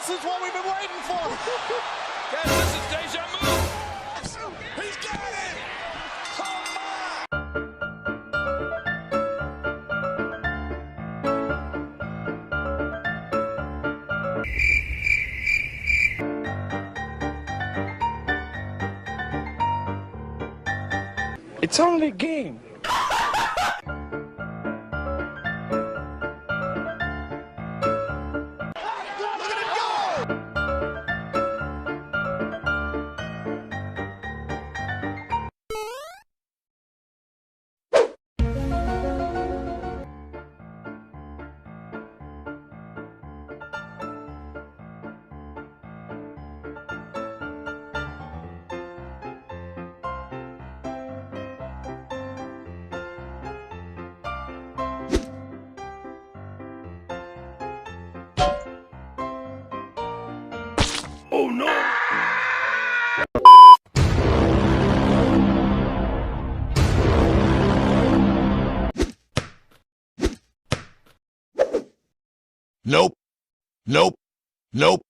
This is what we've been waiting for. Guys, this is deja vu. He's got it. Come on. It's only a game. Oh no! Nope. Nope. Nope.